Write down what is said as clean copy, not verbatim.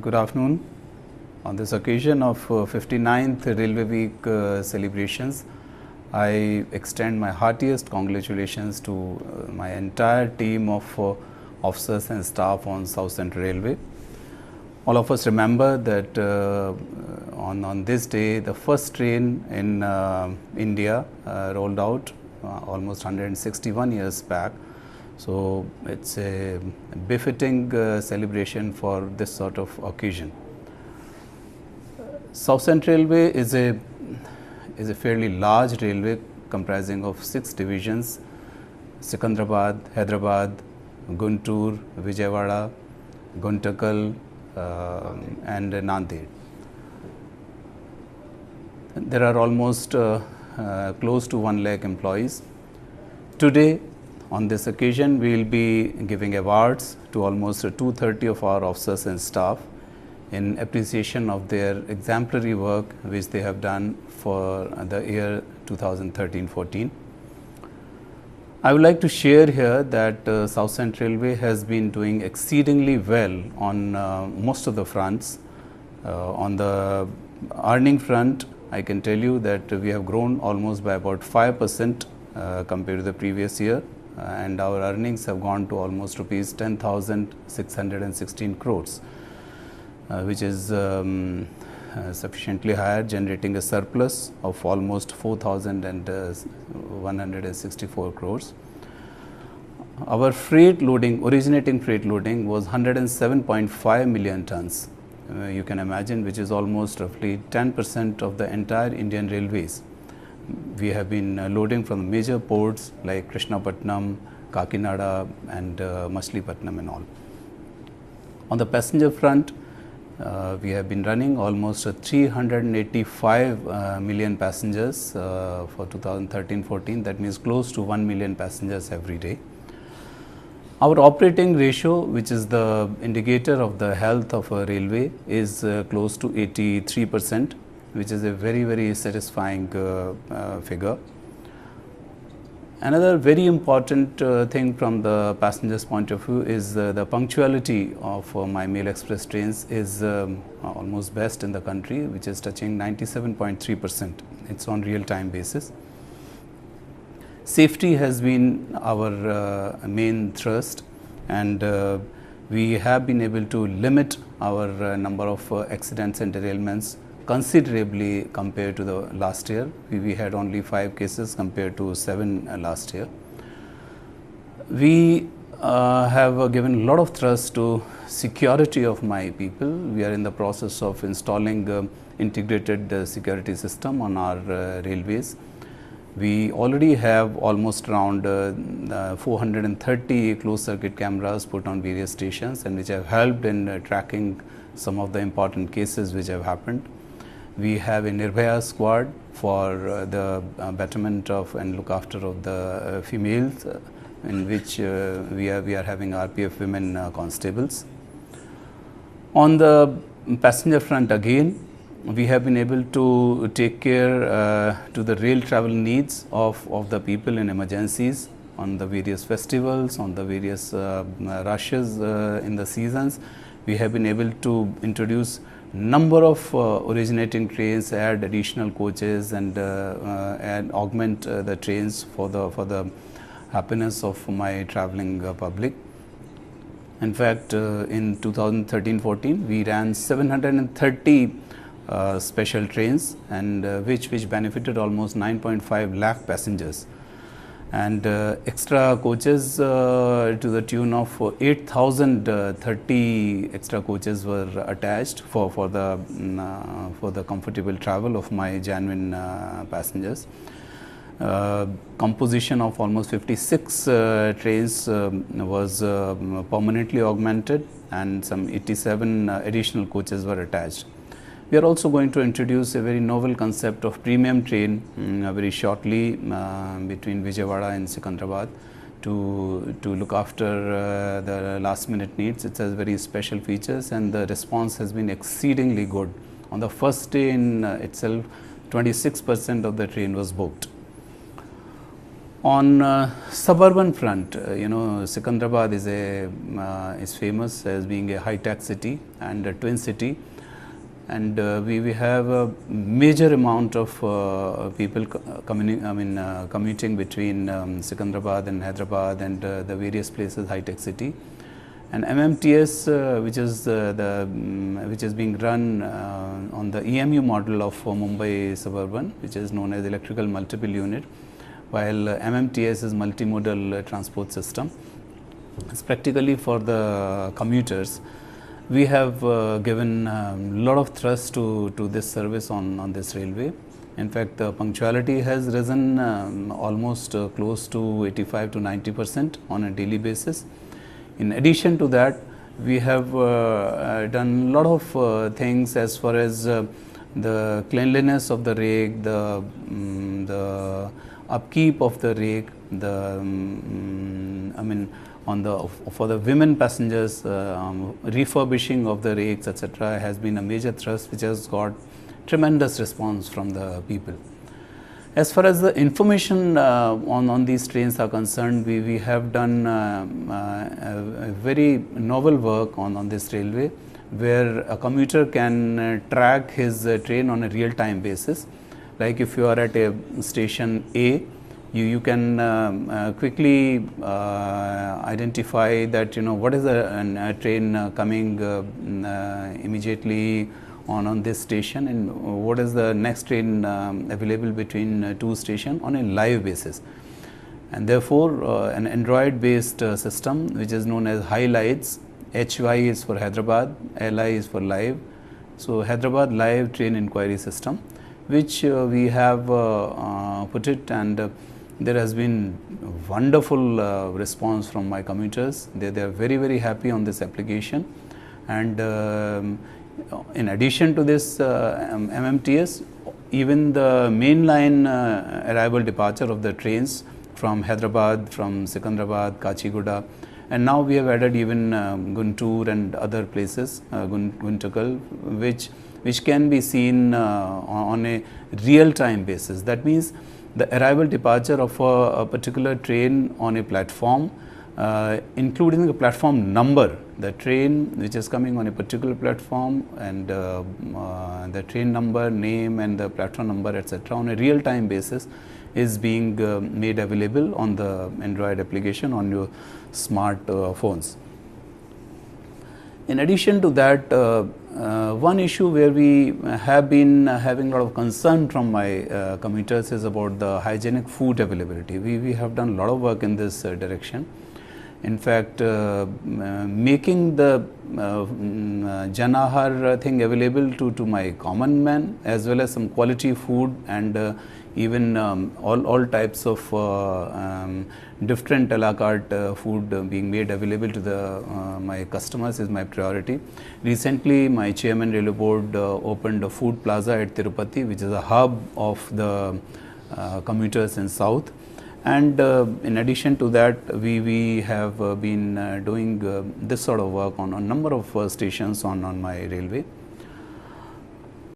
Good afternoon. On this occasion of 59th Railway Week celebrations, I extend my heartiest congratulations to my entire team of officers and staff on South Central Railway. All of us remember that on this day, the first train in India rolled out almost 161 years back. So, it is a befitting celebration for this sort of occasion. South Central Railway is a fairly large railway comprising of 6 divisions: Secunderabad, Hyderabad, Guntur, Vijayawada, Guntakal and Nanded. There are almost close to 1 lakh employees. Today, on this occasion, we will be giving awards to almost 230 of our officers and staff in appreciation of their exemplary work which they have done for the year 2013-14. I would like to share here that South Central Railway has been doing exceedingly well on most of the fronts. On the earning front, I can tell you that we have grown almost by about 5% compared to the previous year. And our earnings have gone to almost rupees 10,616 crores, which is sufficiently higher, generating a surplus of almost 4,164 crores. Our freight loading, originating freight loading, was 107.5 million tons. You can imagine, which is almost roughly 10% of the entire Indian railways. We have been loading from major ports like Krishnapatnam, Kakinada and Machilipatnam and all. On the passenger front, we have been running almost 385 million passengers for 2013-14. That means close to 1 million passengers every day. Our operating ratio, which is the indicator of the health of a railway, is close to 83%. Which is a very satisfying figure. Another very important thing from the passengers' point of view is the punctuality of my mail express trains is almost best in the country, which is touching 97.3%. It is on real time basis. Safety has been our main thrust, and we have been able to limit our number of accidents and derailments considerably compared to the last year. We had only 5 cases compared to 7 last year. We have given a lot of thrust to security of my people. We are in the process of installing integrated security system on our railways. We already have almost around 430 closed circuit cameras put on various stations, and which have helped in tracking some of the important cases which have happened. We have a Nirbhaya squad for the betterment of and look after of the females, in which we are having RPF women constables. On the passenger front again, we have been able to take care to the rail travel needs of the people in emergencies, on the various festivals, on the various rushes in the seasons. We have been able to introduce number of originating trains, add additional coaches and augment the trains for the happiness of my travelling public. In fact, in 2013-14, we ran 730 special trains, and which benefited almost 9.5 lakh passengers, and extra coaches to the tune of 8,030 extra coaches were attached for the comfortable travel of my genuine passengers. Composition of almost 56 trains was permanently augmented, and some 87 additional coaches were attached. We are also going to introduce a very novel concept of premium train very shortly between Vijayawada and Secunderabad to look after the last minute needs. It has very special features, and the response has been exceedingly good. On the first day in itself, 26% of the train was booked. On suburban front, Secunderabad is famous as being a high-tech city and a twin city, and we have a major amount of people commuting between Secunderabad and Hyderabad and the various places high-tech city. And MMTS, which is being run on the EMU model of Mumbai Suburban, which is known as Electrical Multiple Unit, while MMTS is multimodal transport system. It's practically for the commuters. We have given a lot of thrust to this service on this railway. In fact, the punctuality has risen almost close to 85 to 90% on a daily basis. In addition to that, we have done a lot of things as far as the cleanliness of the rake, the upkeep of the rake, for the women passengers, refurbishing of the rakes, etc., has been a major thrust which has got tremendous response from the people. As far as the information on these trains are concerned, we have done a very novel work on this railway, where a commuter can track his train on a real-time basis. Like if you are at a station A, you can quickly identify that what is a train coming immediately on this station, and what is the next train available between two stations on a live basis. And therefore, an Android based system which is known as Highlights. HY is for Hyderabad, LI is for live. So Hyderabad live train inquiry system, which we have put it, and there has been wonderful response from my commuters. They are very happy on this application. And in addition to this MMTS, even the mainline arrival departure of the trains from Hyderabad, from Secunderabad, Kachiguda, and now we have added even Guntur and other places, Guntakal, which can be seen on a real-time basis. That means the arrival departure of a particular train on a platform, including the platform number, the train which is coming on a particular platform, and the train number, name, and the platform number, etc., on a real-time basis is being made available on the Android application on your smart phones. In addition to that, one issue where we have been having a lot of concern from my commuters is about the hygienic food availability. We have done a lot of work in this direction. In fact, making the Janahar thing available to my common man, as well as some quality food, and even all types of different a la carte food being made available to my customers is my priority. Recently, my chairman railway board opened a food plaza at Tirupati, which is a hub of the commuters in South. And in addition to that, we have been doing this sort of work on a number of stations on my railway.